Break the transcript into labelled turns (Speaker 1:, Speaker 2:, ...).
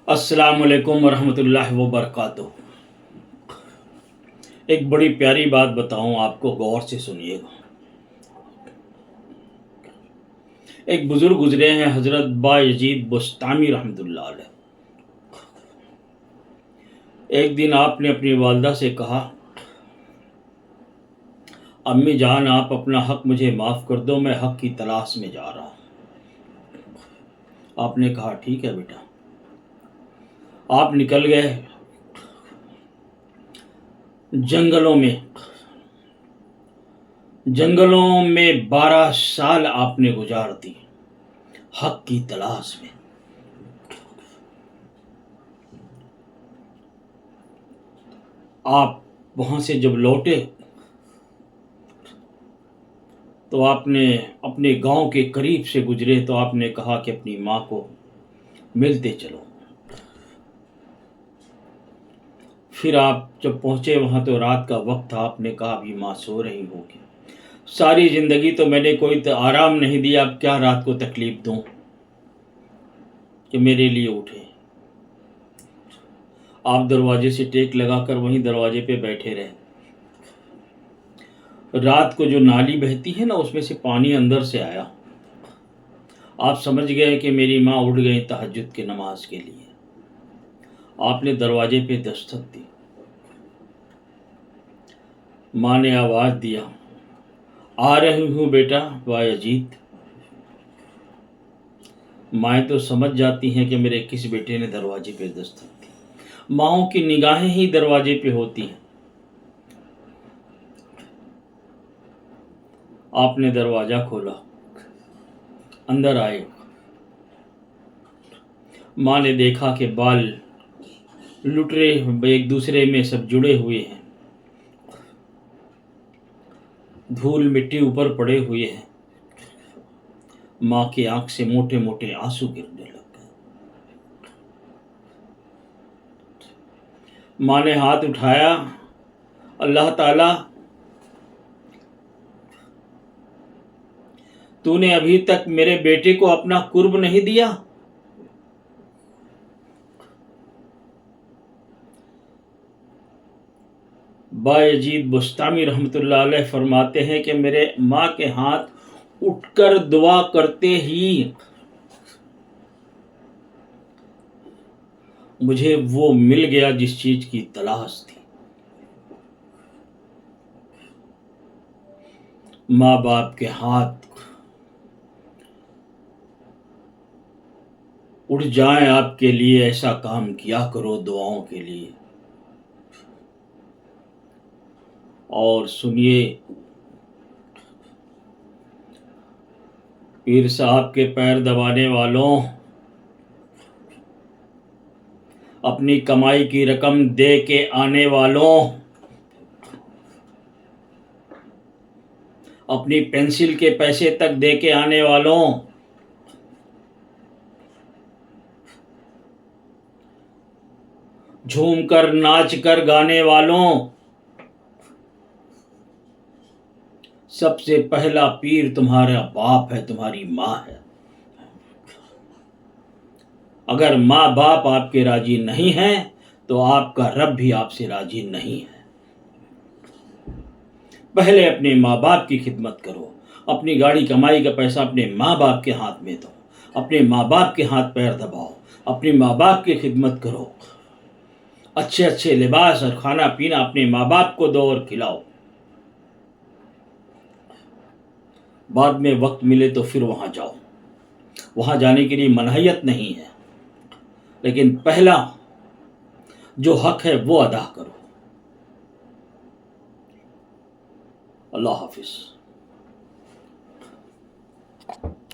Speaker 1: अस्सलाम वालेकुम वरहमतुल्लाहि वबरकातुह। एक बड़ी प्यारी बात बताऊं आपको, गौर से सुनिएगा। एक बुजुर्ग गुजरे हैं, हजरत बायजीद बुस्तामी रहमतुल्लाह अलैह। एक दिन आपने अपनी वालदा से कहा, अम्मी जान आप अपना हक मुझे माफ़ कर दो, मैं हक की तलाश में जा रहा हूँ। आपने कहा ठीक है बेटा। आप निकल गए जंगलों में 12 साल आपने गुजार दी हक की तलाश में। आप वहां से जब लौटे तो आपने अपने गांव के करीब से गुजरे तो आपने कहा कि अपनी माँ को मिलते चलो। फिर आप जब पहुंचे वहां तो रात का वक्त था। आपने कहा अभी माँ सो रही होगी। सारी जिंदगी तो मैंने कोई आराम नहीं दिया, अब क्या रात को तकलीफ दूं कि मेरे लिए उठे। आप दरवाजे से टेक लगाकर वहीं दरवाजे पे बैठे रहे। रात को जो नाली बहती है ना, उसमें से पानी अंदर से आया। आप समझ गए कि मेरी माँ उठ गई तहज्जुद की नमाज के लिए। आपने दरवाजे पे दस्तक दी। माँ ने आवाज़ दिया, आ रही हूँ बेटा बायजीद। माएँ तो समझ जाती हैं कि मेरे किस बेटे ने दरवाजे पे दस्तक दी। माँओं की निगाहें ही दरवाजे पे होती हैं। आपने दरवाज़ा खोला, अंदर आए। माँ ने देखा कि बाल लुटरे एक दूसरे में सब जुड़े हुए हैं, धूल मिट्टी ऊपर पड़े हुए हैं। माँ की आंख से मोटे मोटे आंसू गिरने लग गए। माँ ने हाथ उठाया, अल्लाह ताला तूने अभी तक मेरे बेटे को अपना कुर्ब नहीं दिया। बायजीद बुस्तामी रहमतुल्लाह अलैह फरमाते हैं कि मेरे माँ के हाथ उठकर दुआ करते ही मुझे वो मिल गया जिस चीज की तलाश थी। माँ बाप के हाथ उठ जाएं आपके लिए, ऐसा काम किया करो दुआओं के लिए। और सुनिए, पीर साहब के पैर दबाने वालों, अपनी कमाई की रकम दे के आने वालों, अपनी पेंसिल के पैसे तक दे के आने वालों, झूम कर नाच कर गाने वालों, सबसे पहला पीर तुम्हारा बाप है, तुम्हारी माँ है। अगर माँ बाप आपके राजी नहीं हैं तो आपका रब भी आपसे राजी नहीं है। पहले अपने माँ बाप की खिदमत करो। अपनी गाड़ी कमाई का पैसा अपने माँ बाप के हाथ में दो। अपने माँ बाप के हाथ पैर दबाओ। अपने माँ बाप की खिदमत करो। अच्छे अच्छे लिबास और खाना पीना अपने माँ बाप को दो और खिलाओ। बाद में वक्त मिले तो फिर वहाँ जाओ, वहाँ जाने के लिए मनाहियत नहीं है, लेकिन पहला जो हक है वो अदा करो। अल्लाह हाफिज़।